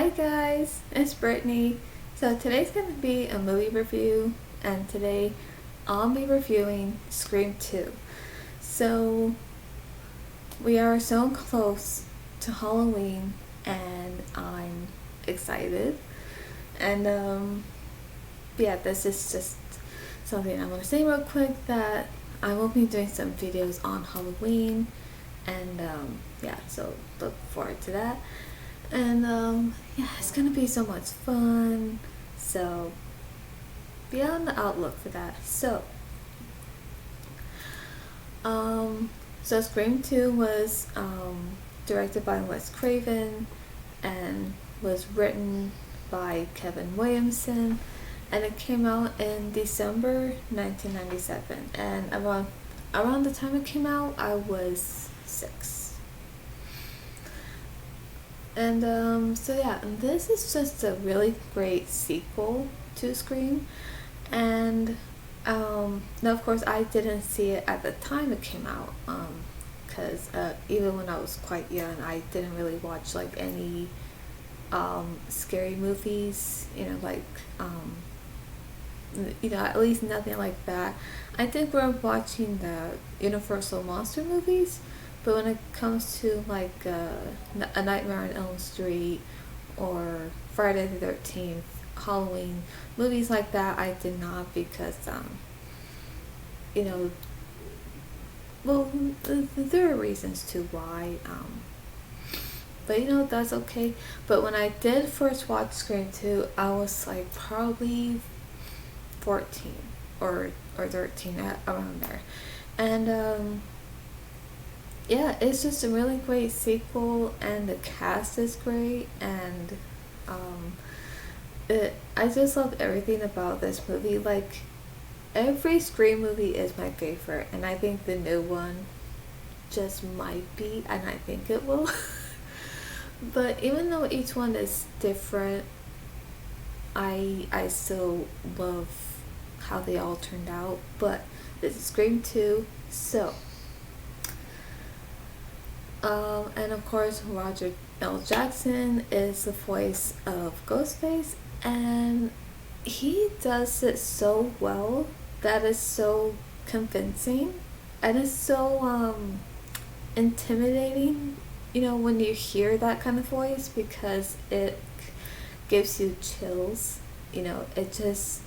Hi guys, it's Brittany. So today's going to be a movie review, and today I'll be reviewing Scream 2. So we are so close to Halloween and I'm excited. And yeah, this is just something I want to say real quick, that I will be doing some videos on Halloween, and yeah, so look forward to that. And yeah, it's gonna be so much fun, so be on the outlook for that. So Scream 2 was directed by Wes Craven and was written by Kevin Williamson, and it came out in December 1997, and around the time it came out I was 6. And so yeah, this is just a really great sequel to Scream. And now of course I didn't see it at the time it came out, because even when I was quite young I didn't really watch like any scary movies, at least nothing like that. I think we're watching the Universal monster movies, but when it comes to like A Nightmare on Elm Street or Friday the 13th, Halloween, movies like that, I did not, because you know, well, there are reasons to why, but that's okay. But when I did first watch Scream 2, I was like probably 14 or 13, around there. And yeah, it's just a really great sequel, and the cast is great, and I just love everything about this movie. Like, every Scream movie is my favorite, and I think the new one just might be, and I think it will. But even though each one is different, I still love how they all turned out. But this is Scream 2, so and of course Roger L. Jackson is the voice of Ghostface, and he does it so well that is so convincing, and it's so intimidating, when you hear that kind of voice, because it gives you chills. It just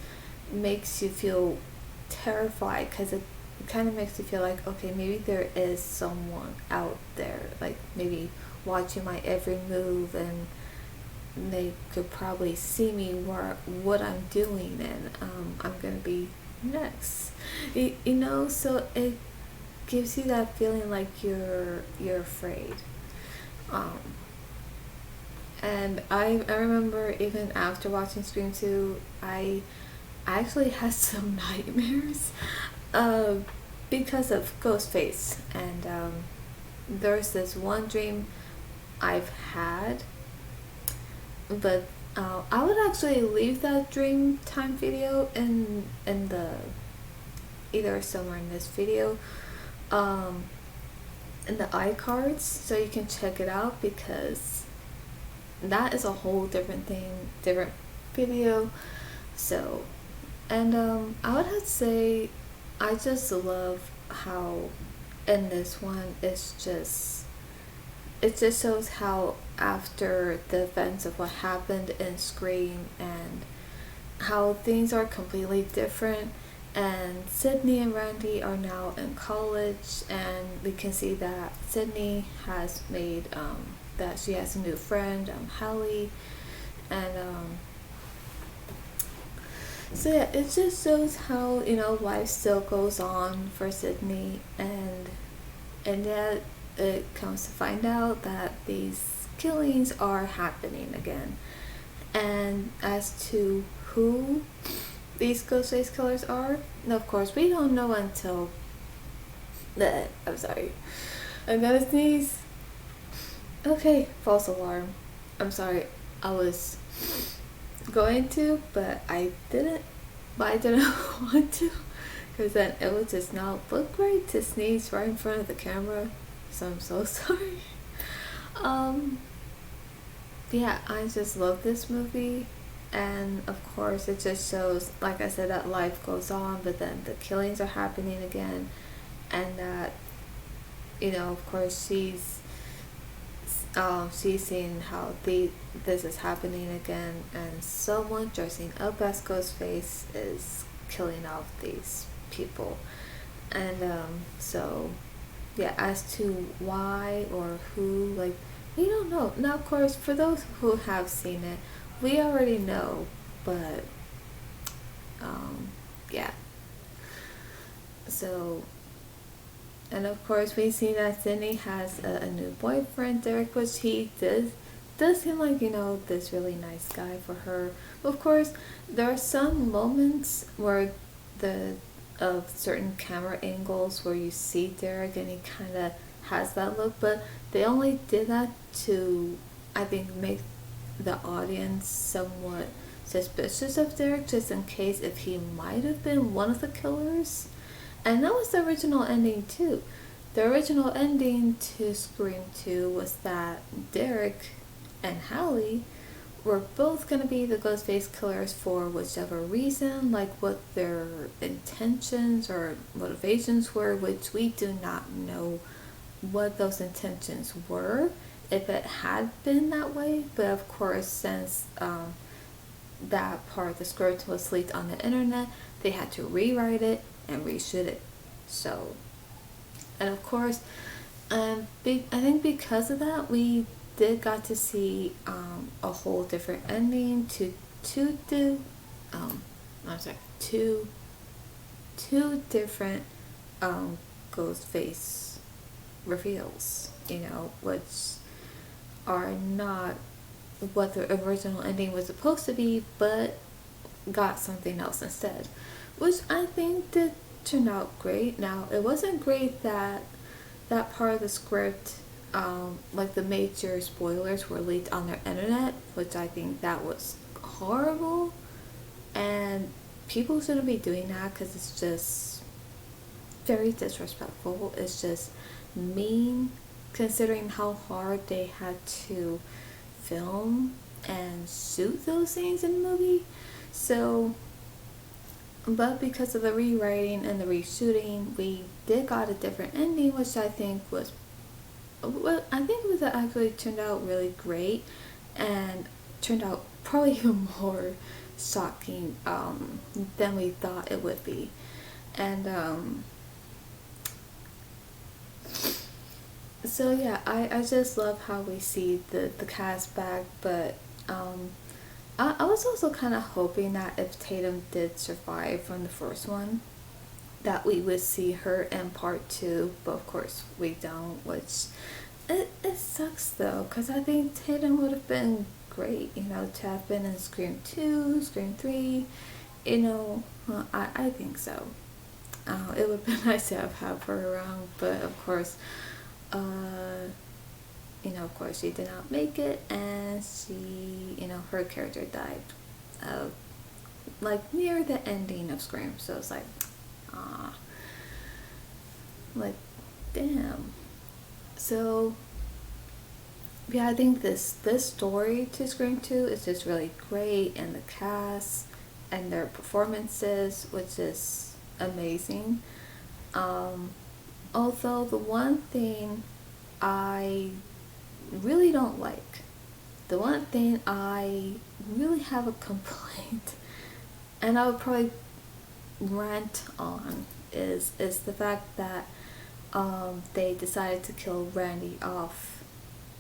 makes you feel terrified, because it kind of makes you feel like, okay, maybe there is someone out there, like maybe watching my every move, and they could probably see me, what I'm doing, and I'm gonna be next. So it gives you that feeling like you're afraid. And I remember, even after watching Scream 2, I actually had some nightmares because of Ghostface. And there's this one dream I've had, but I would actually leave that dream time video in the, either somewhere in this video, in the iCards, so you can check it out, because that is a whole different thing, different video. So, and I would have to say, I just love how in this one it just shows how, after the events of what happened in Scream, and how things are completely different, and Sidney and Randy are now in college, and we can see that Sidney has made that she has a new friend, Hallie, and so yeah, it just shows how, life still goes on for Sidney, and yet it comes to find out that these killings are happening again. And as to who these Ghostface killers are, and of course we don't know until I'm sorry, I'm gonna sneeze. Okay, false alarm. I'm sorry, I was going to, but I didn't want to, because then it would just not look right to sneeze right in front of the camera, so I'm so sorry. Yeah, I just love this movie. And of course, it just shows, like I said, that life goes on, but then the killings are happening again. And that, of course, she's seeing how this is happening again, and someone dressing up as Ghostface is killing off these people. And so, yeah, as to why or who, like, we don't know. Now, of course, for those who have seen it, we already know, but yeah. So, and of course, we see that Sidney has a new boyfriend, Derek, which he does seem like, this really nice guy for her. Of course, there are some moments where the of certain camera angles where you see Derek and he kind of has that look, but they only did that to, I think, make the audience somewhat suspicious of Derek, just in case if he might have been one of the killers. And that was the original ending too. The original ending to Scream 2 was that Derek and Hallie were both going to be the Ghostface killers for whichever reason, like what their intentions or motivations were, which we do not know what those intentions were, if it had been that way. But of course, since that part of the script was leaked on the internet, they had to rewrite it and reshoot it. So, and of course, I think because of that, we did got to see a whole different ending to do I'm sorry, two different Ghostface reveals, which are not what the original ending was supposed to be, but got something else instead, which I think did turn out great. Now, it wasn't great that that part of the script, like the major spoilers were leaked on their internet, which I think that was horrible, and people shouldn't be doing that because it's just very disrespectful. It's just mean, considering how hard they had to film and shoot those scenes in the movie. So, but because of the rewriting and the reshooting, we did got a different ending, which I think was, well, I think it was actually turned out really great, and turned out probably even more shocking than we thought it would be. And so yeah, I just love how we see the cast back, but I was also kind of hoping that if Tatum did survive from the first one, that we would see her in part two, but of course we don't, which it sucks though, because I think Tatum would have been great, to have been in Scream 2, Scream 3, I think so. It would be nice to have her around, but of course, of course she did not make it, and she, her character died, like near the ending of Scream, so it's like, ah, like, damn. So, yeah, I think this story to Scream 2 is just really great, and the cast and their performances, which is amazing. Um, Although the one thing I really don't like, the one thing I really have a complaint, and I would probably rant on, is the fact that they decided to kill Randy off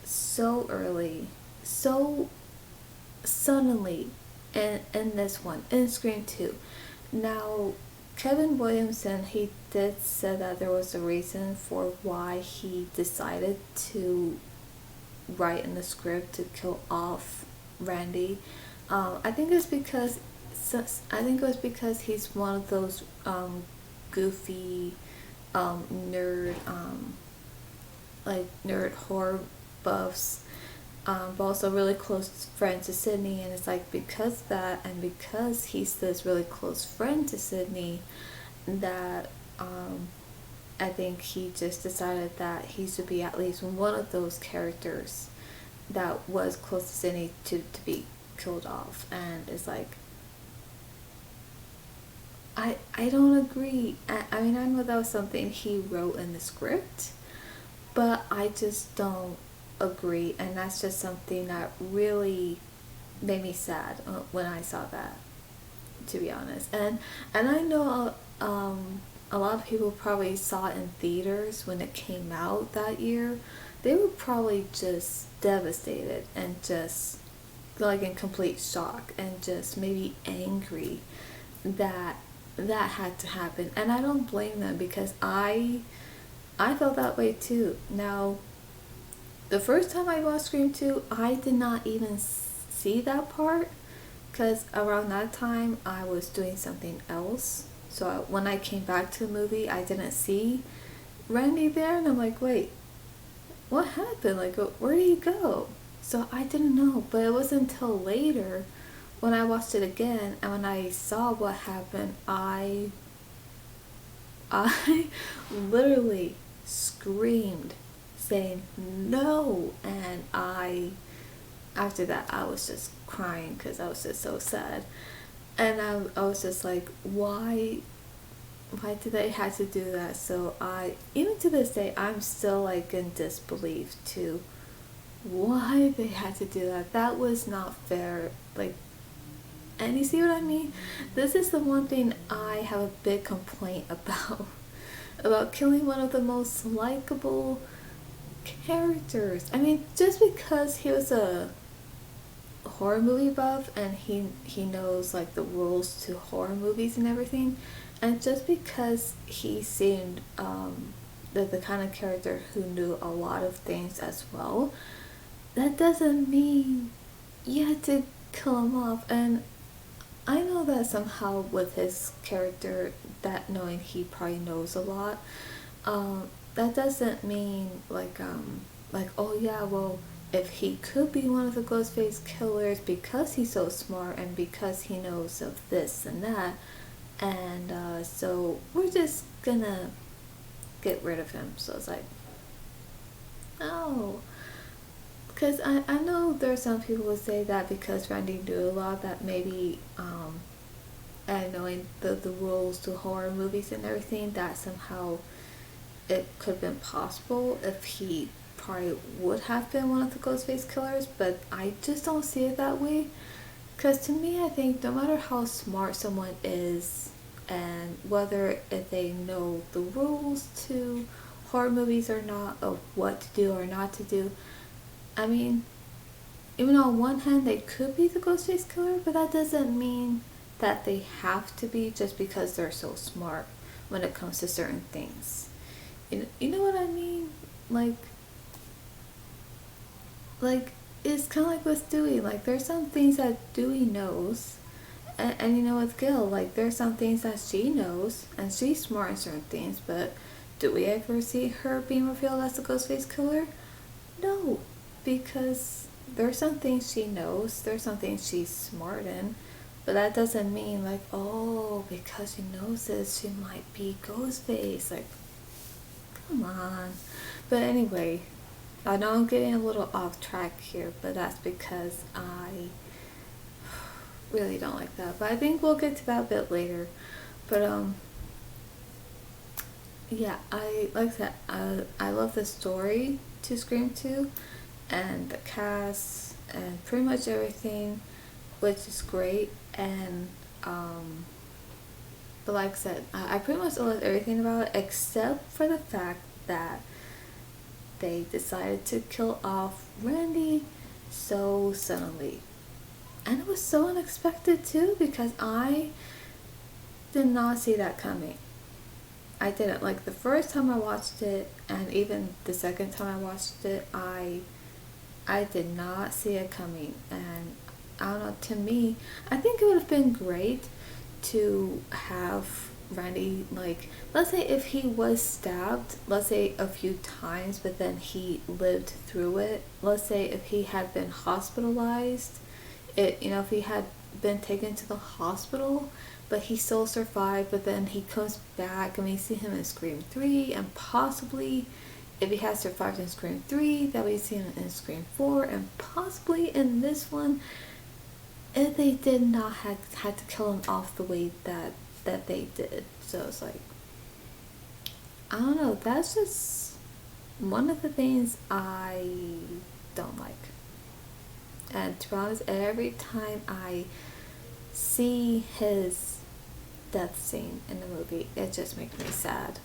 so early, so suddenly, in this one, in Scream 2. Now, Kevin Williamson, he did say that there was a reason for why he decided to write in the script to kill off Randy. I think it's because he's one of those goofy nerd like nerd horror buffs, but also really close friend to Sidney, and it's like because that, and because he's this really close friend to Sidney, that I think he just decided that he should be at least one of those characters that was close to Sidney to be killed off. And it's like, I don't agree. I mean, I know that was something he wrote in the script, but I just don't agree. And that's just something that really made me sad when I saw that, to be honest. And I know a lot of people probably saw it in theaters when it came out that year. They were probably just devastated and just like in complete shock and just maybe angry that that had to happen. And I don't blame them, because I felt that way too. Now, the first time I watched Scream 2, I did not even see that part, because around that time I was doing something else. So when I came back to the movie, I didn't see Randy there, and I'm like, wait, what happened? Like, where did he go? So I didn't know, but it wasn't until later when I watched it again and when I saw what happened, I literally screamed saying no, and after that I was just crying because I was just so sad. And I was just like, why did they have to do that? So even to this day, I'm still like in disbelief to why they had to do that. That was not fair. Like, and you see what I mean? This is the one thing I have a big complaint about. About killing one of the most likable characters. I mean, just because he was a horror movie buff and he knows like the rules to horror movies and everything, and just because he seemed the kind of character who knew a lot of things as well, that doesn't mean you had to kill him off. And I know that somehow with his character, that knowing he probably knows a lot, that doesn't mean like, oh yeah, well, if he could be one of the Ghostface killers because he's so smart and because he knows of this and that, and so we're just gonna get rid of him. So it's like, no. Because I know there are some people who say that because Randy knew a lot, that maybe, and knowing the rules to horror movies and everything, that somehow it could have been possible if he probably would have been one of the Ghostface killers, but I just don't see it that way. Because to me, I think no matter how smart someone is, and whether if they know the rules to horror movies or not, of what to do or not to do, I mean, even on one hand, they could be the Ghostface killer, but that doesn't mean that they have to be just because they're so smart when it comes to certain things. You know what I mean? Like it's kind of like with Dewey. Like, there's some things that Dewey knows, and you know, with Gil, like, there's some things that she knows, and she's smart in certain things, but do we ever see her being revealed as the Ghostface killer? No, because there's some things she knows, there's some things she's smart in, but that doesn't mean like, oh, because she knows this, she might be Ghostface. Like, come on. But anyway, I know I'm getting a little off track here, but that's because I really don't like that. But I think we'll get to that a bit later. But yeah, like that. I love the story to Scream 2, and the cast and pretty much everything, which is great. And but like I said, I pretty much love everything about it except for the fact that they decided to kill off Randy so suddenly. And it was so unexpected too, because I did not see that coming. I didn't. Like, the first time I watched it, and even the second time I watched it, I did not see it coming. And I don't know, to me, I think it would have been great to have Randy, like, let's say if he was stabbed, let's say a few times, but then he lived through it. Let's say if he had been hospitalized, if he had been taken to the hospital, but he still survived, but then he comes back and we see him in Scream 3, and possibly if he had survived in Scream 3, that we've seen in Scream 4, and possibly in this one, if they did not had to kill him off the way that they did. So it's like, I don't know, that's just one of the things I don't like. And to be honest, every time I see his death scene in the movie, it just makes me sad.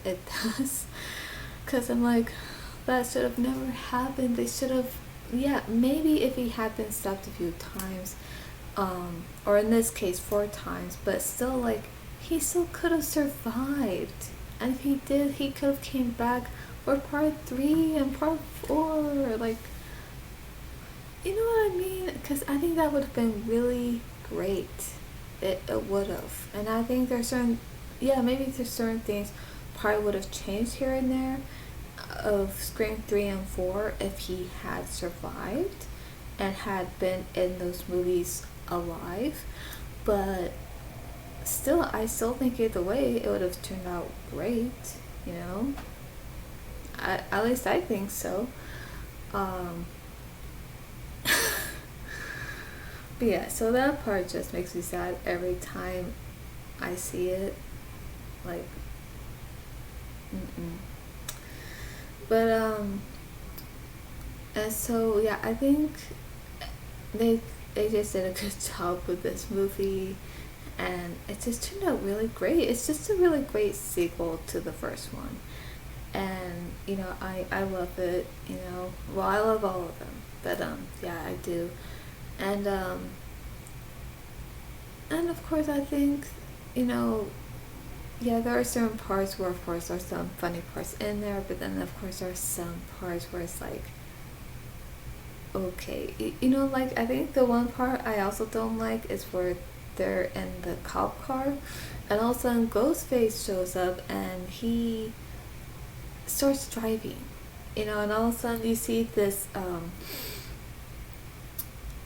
It does. Because I'm like, that should have never happened. They should have, yeah, maybe if he had been stabbed a few times, or in this case 4 times, but still, like, he still could have survived. And if he did, he could have came back for part 3 and part 4. Like, you know what I mean? Because I think that would have been really great. It would have. And I think there's certain, yeah, maybe there's certain things probably would have changed here and there of Scream 3 and 4 if he had survived and had been in those movies alive. But still, I still think either way it would have turned out great, you know? At least I think so. But yeah, so that part just makes me sad every time I see it. Like, mm-mm. But and so yeah, I think they they just did a good job with this movie, and it just turned out really great. It's just a really great sequel to the first one, and you know, I love it. You know, well, I love all of them, but yeah, I do. And and of course I think, you know, yeah, there are certain parts where of course there's some funny parts in there, but then of course there are some parts where it's like, okay, you know, like I think the one part I also don't like is where they're in the cop car, and all of a sudden Ghostface shows up and he starts driving, you know, and all of a sudden you see this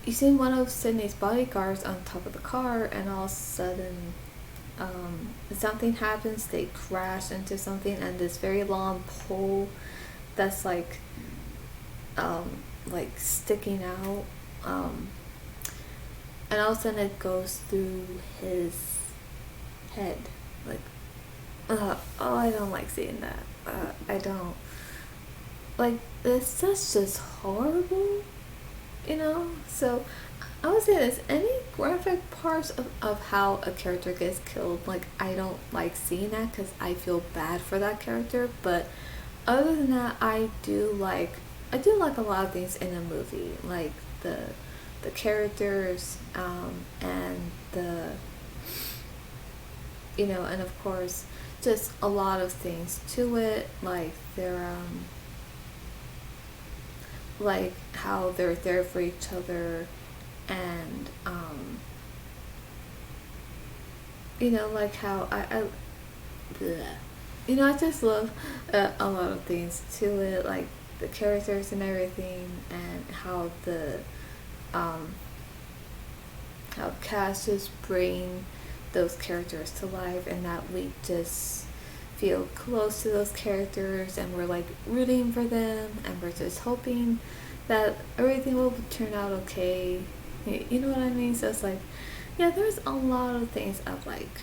you see one of Sidney's bodyguards on top of the car, and all of a sudden something happens. They crash into something, and this very long pole that's like sticking out, and all of a sudden it goes through his head. Like, oh, I don't like seeing that. I don't like this. That's just horrible. You know, so I would say this, any graphic parts of how a character gets killed, like, I don't like seeing that because I feel bad for that character. But other than that, I do like a lot of things in a movie, like the characters, and the, you know, and of course just a lot of things to it, like their like how they're there for each other, and you know, like how I bleh. You know, I just love a lot of things to it, like the characters and everything, and how the how cast just bring those characters to life, and that we just feel close to those characters, and we're like rooting for them, and we're just hoping that everything will turn out okay. You know what I mean? So it's like, yeah, there's a lot of things of like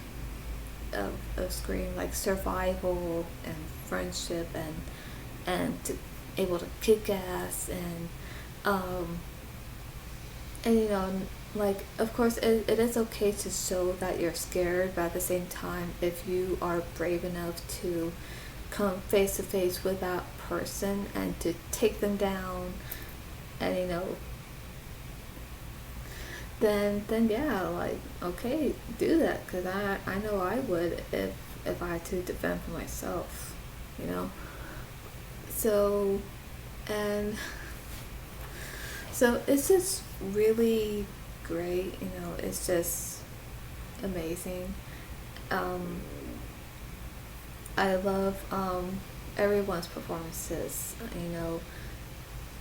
of Scream, like survival and friendship, and to able to kick ass, and you know, like, of course it is okay to show that you're scared, but at the same time, if you are brave enough to come face to face with that person and to take them down, and you know, then yeah, like, okay, do that, because I know I would if I had to defend for myself, you know. So, and so it's just really great, you know, it's just amazing. um I love everyone's performances, you know.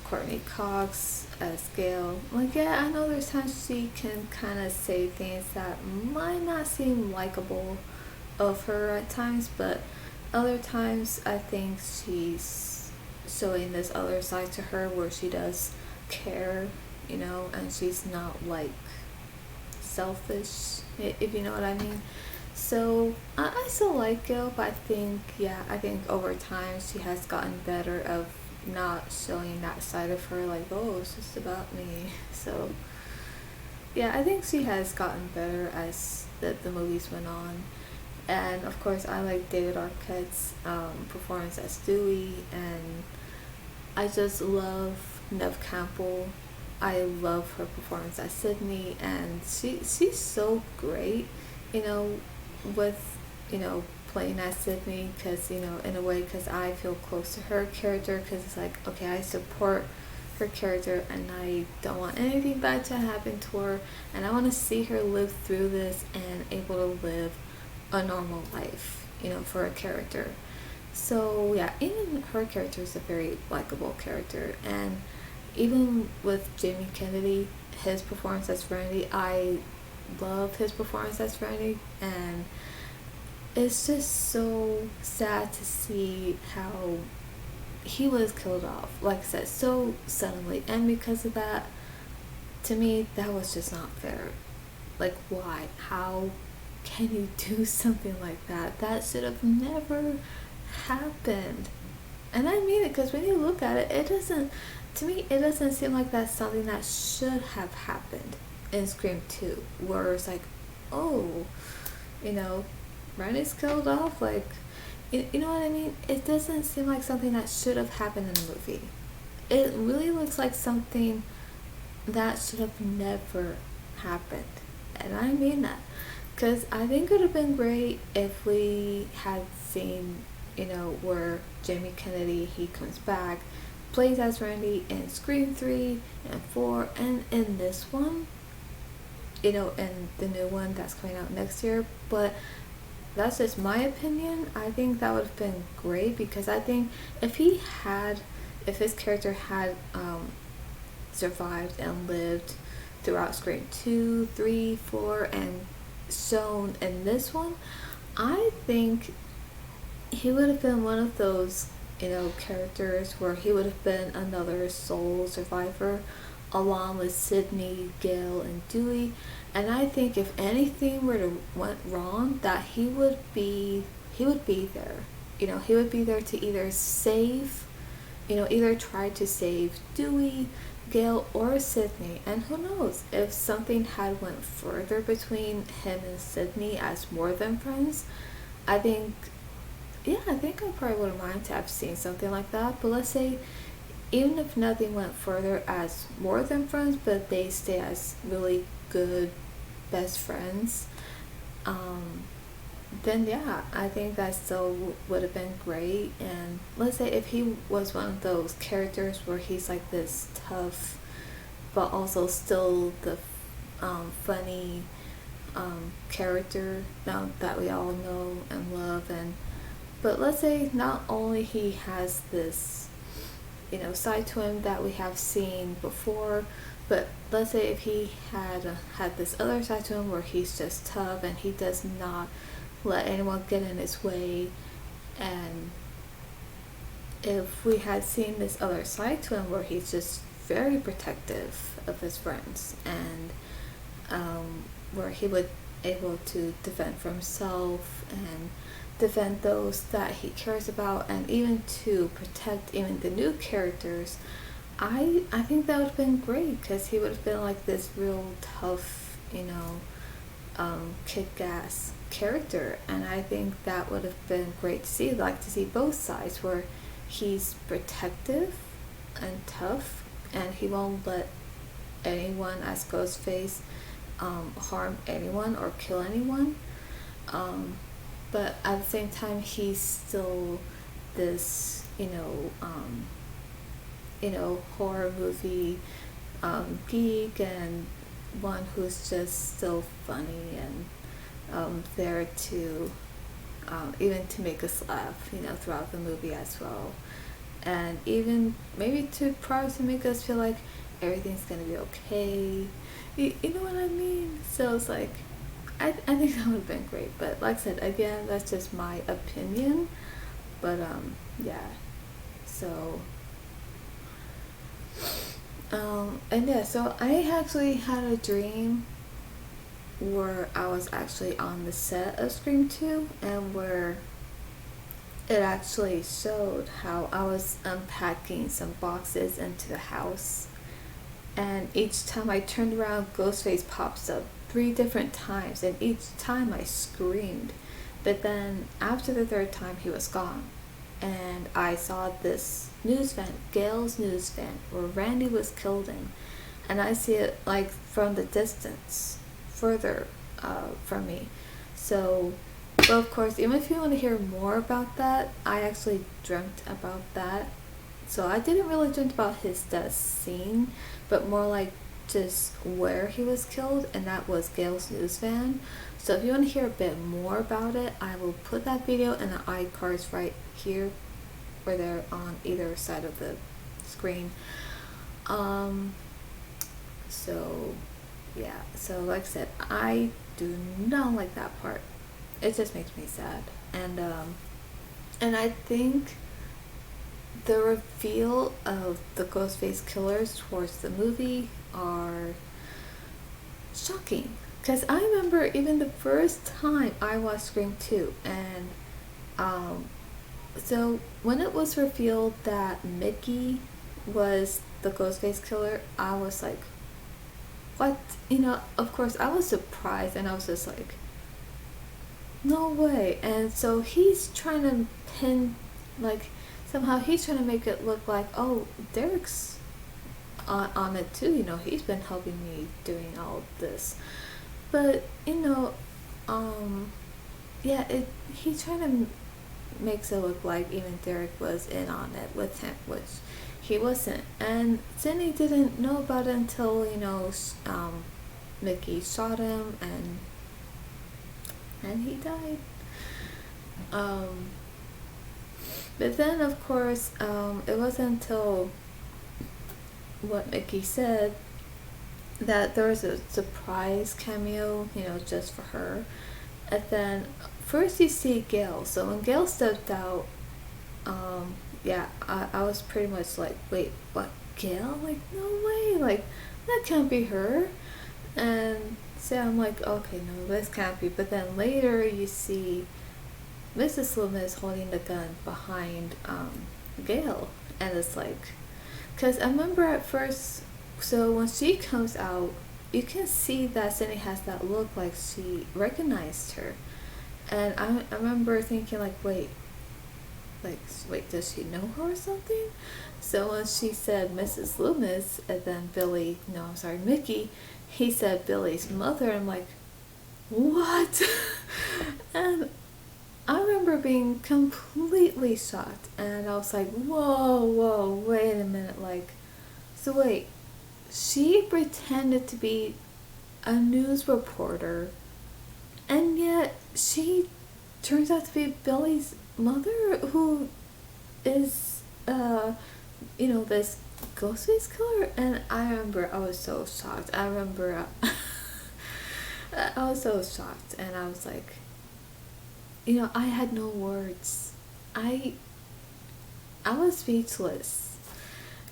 Courtney Cox as Gail, like, yeah, I know there's times she can kind of say things that might not seem likable of her at times, but other times I think she's showing this other side to her where she does care, and she's not like selfish, if you know what I mean. So I still like Gil, but I think over time she has gotten better of not showing that side of her, like, oh, it's just about me. So yeah, I think she has gotten better as the movies went on. And of course, I like David Arquette's performance as Dewey, and I just love Neve Campbell. I love her performance as Sydney, and she's so great, you know, with playing as Sydney, because in a way, because I feel close to her character, because it's like, okay, I support her character and I don't want anything bad to happen to her, and I want to see her live through this and able to live a normal life, for a character. So yeah, even her character is a very likable character, and even with Jamie Kennedy, his performance as Randy, I love his performance as Randy, and it's just so sad to see how he was killed off, like I said, so suddenly, and because of that, to me, that was just not fair. Like, why? How can you do something like that? That should have never happened. And I mean it, because when you look at it, to me, it doesn't seem like that's something that should have happened in Scream 2, where it's like, oh, you know, Randy's killed off, like, you know what I mean? It doesn't seem like something that should have happened in the movie. It really looks like something that should have never happened. And I mean that. Because I think it would have been great if we had seen, where Jamie Kennedy, he comes back, plays as Randy in Scream 3 and 4, and in this one, and the new one that's coming out next year. But that's just my opinion. I think that would have been great, because I think if his character had survived and lived throughout Scream 2, 3, 4, and shown in this one, I think he would have been one of those, characters where he would have been another sole survivor along with Sydney, Gail, and Dewey. And I think if anything were to went wrong, that he would be there. He would be there to either save, either try to save Dewey, Gail, or Sydney. And who knows, if something had went further between him and Sydney as more than friends, I think I probably wouldn't mind to have seen something like that. But let's say, even if nothing went further as more than friends, but they stay as really good best friends, then yeah, I think that still would have been great. And let's say if he was one of those characters where he's like this tough, but also still the funny character now that we all know and love. But let's say not only he has this side to him that we have seen before, but let's say if he had this other side to him where he's just tough and he does not let anyone get in his way, and if we had seen this other side to him where he's just very protective of his friends, and where he would able to defend for himself and defend those that he cares about, and even to protect even the new characters, I think that would have been great, because he would have been like this real tough, kick-ass character. And I think that would have been great to see, like to see both sides, where he's protective and tough, and he won't let anyone as Ghostface harm anyone or kill anyone, but at the same time he's still this horror movie geek, and one who's just still funny and there to even to make us laugh throughout the movie as well, and even maybe to probably to make us feel like everything's gonna be okay. You know what I mean? So it's like, I think that would have been great. But like I said, again, that's just my opinion. But yeah. So and yeah, so I actually had a dream where I was actually on the set of Scream 2, and where it actually showed how I was unpacking some boxes into the house, and each time I turned around, Ghostface pops up 3 different times, and each time I screamed. But then after the third time, he was gone, and I saw this news van, Gail's news van, where Randy was killed in, and I see it like from the distance, further from me. So, well, of course, even if you want to hear more about that, I actually dreamt about that. So I didn't really dream about his death scene, but more like just where he was killed, and that was Gail's news van. So if you want to hear a bit more about it, I will put that video in the iCards right here, where they're on either side of the screen. So yeah, so like I said, I do not like that part. It just makes me sad. And I think the reveal of the Ghostface killers towards the movie are shocking. Because I remember even the first time I watched Scream 2, and so when it was revealed that Mickey was the Ghostface killer, I was like, what? Of course, I was surprised, and I was just like, no way. And so he's trying to pin, like, somehow he's trying to make it look like, oh, Derek's on it too. He's been helping me doing all this. But yeah, he's trying to makes it look like even Derek was in on it with him, which he wasn't. And Sidney didn't know about it until Mickey shot him, and he died. But then, of course, it wasn't until what Mickey said that there was a surprise cameo, just for her. And then first you see Gail. So when Gail stepped out, yeah, I was pretty much like, wait, what, Gail? Like, no way, like, that can't be her. And so I'm like, okay, no, this can't be. But then later you see Mrs. Loomis holding the gun behind Gail. And it's like, because I remember at first, so when she comes out, you can see that Sidney has that look like she recognized her. And I remember thinking like, wait, does she know her or something? So when she said Mrs. Loomis, and then Mickey, he said Billy's mother, I'm like, what? And I remember being completely shocked, and I was like, whoa, wait a minute, like, so wait, she pretended to be a news reporter, and yet she turns out to be Billy's mother, who is, this Ghostface killer. And I remember I was so shocked. I remember I was so shocked, and I was like, I had no words. I was speechless,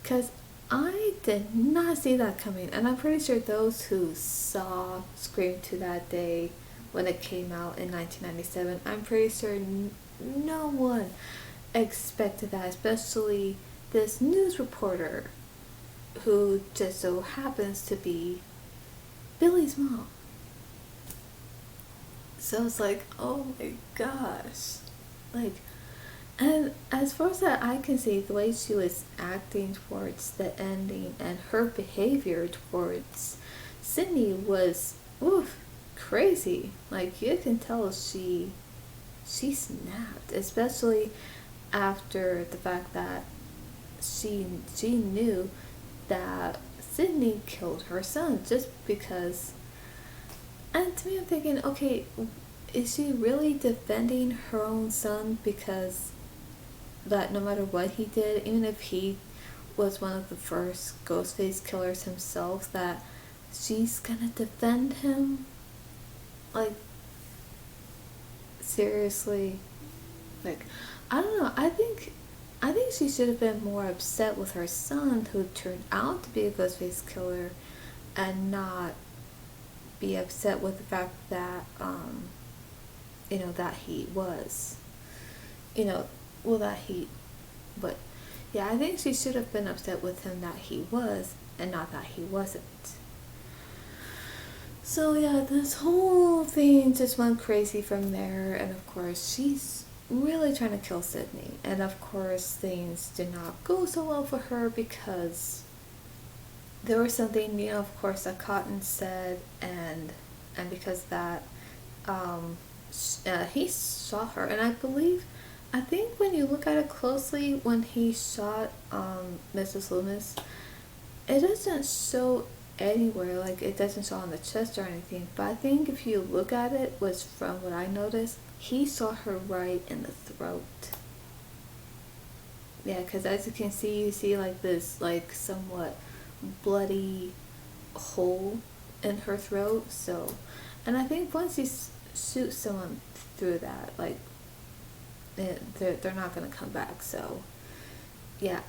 because I did not see that coming, and I'm pretty sure those who saw Scream 2 that day when it came out in 1997, I'm pretty sure no one expected that, especially this news reporter who just so happens to be Billy's mom. So it's like, oh my gosh. Like, and as far as that I can see, the way she was acting towards the ending and her behavior towards Sidney was, crazy. Like, you can tell she snapped, especially after the fact that she knew that Sidney killed her son just because. And to me, I'm thinking, okay, is she really defending her own son because that no matter what he did, even if he was one of the first Ghostface killers himself, that she's gonna defend him? Like, seriously? Like, I don't know. I think she should have been more upset with her son who turned out to be a Ghostface killer, and not be upset with the fact that that he was, you know, well that he, but yeah, I think she should have been upset with him that he was and not that he wasn't. So yeah, this whole thing just went crazy from there, and of course she's really trying to kill Sidney, and of course things did not go so well for her because there was something, of course, that Cotton said, and because that he shot her, and I think when you look at it closely, when he shot Mrs. Loomis, it doesn't show anywhere, like it doesn't show on the chest or anything, but I think if you look at it, was from what I noticed, he shot her right in the throat. Yeah, because as you can see, you see like this like somewhat bloody hole in her throat. So, and I think once you shoot someone through that, like they're not gonna come back. So yeah,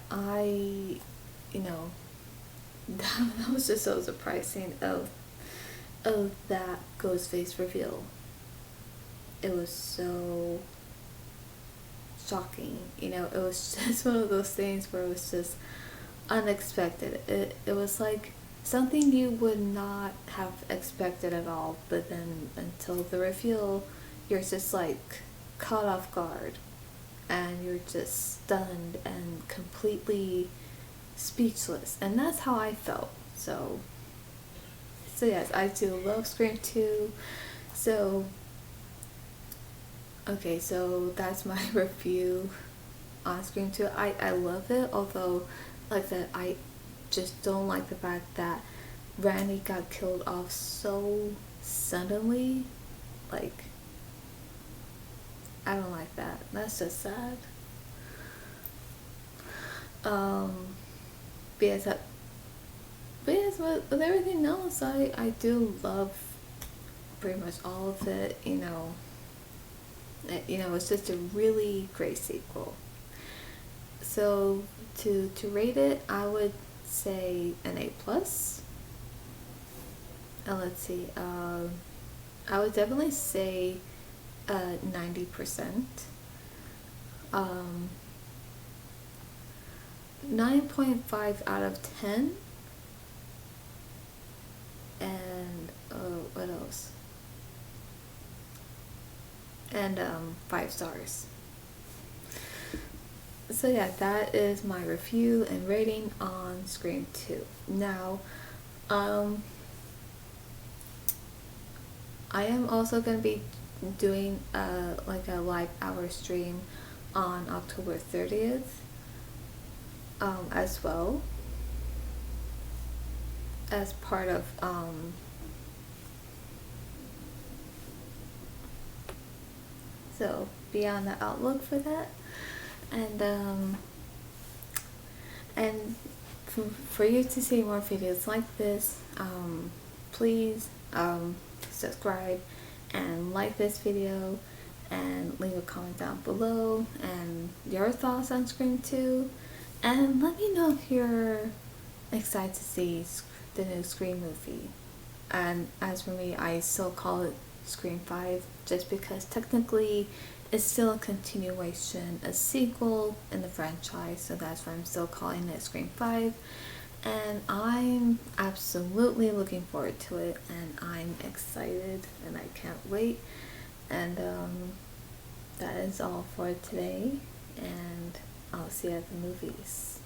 that was just so surprising of that Ghostface reveal. It was so shocking. It was just one of those things where it was just unexpected. It was like something you would not have expected at all, but then until the reveal, you're just like caught off guard, and you're just stunned and completely speechless, and that's how I felt. So yes, I do love Scream 2. So okay, so that's my review on Scream 2. I love it, although like that, I just don't like the fact that Randy got killed off so suddenly. Like, I don't like that. That's just sad. Because that, but yes, with everything else, I do love pretty much all of it. It's just a really great sequel. So to rate it, I would say an A plus. Let's see. I would definitely say 90%. 9.5 out of 10. And what else? And 5 stars. So yeah, that is my review and rating on Scream 2. Now, I am also going to be doing like a live hour stream on October 30th as well, as part of so be on the outlook for that. And for you to see more videos like this, please subscribe and like this video, and leave a comment down below and your thoughts on Scream 2, and let me know if you're excited to see the new Scream movie. And as for me, I still call it Scream 5 just because technically it's still a continuation, a sequel in the franchise, so that's why I'm still calling it Scream 5. And I'm absolutely looking forward to it, and I'm excited, and I can't wait. And that is all for today, and I'll see you at the movies.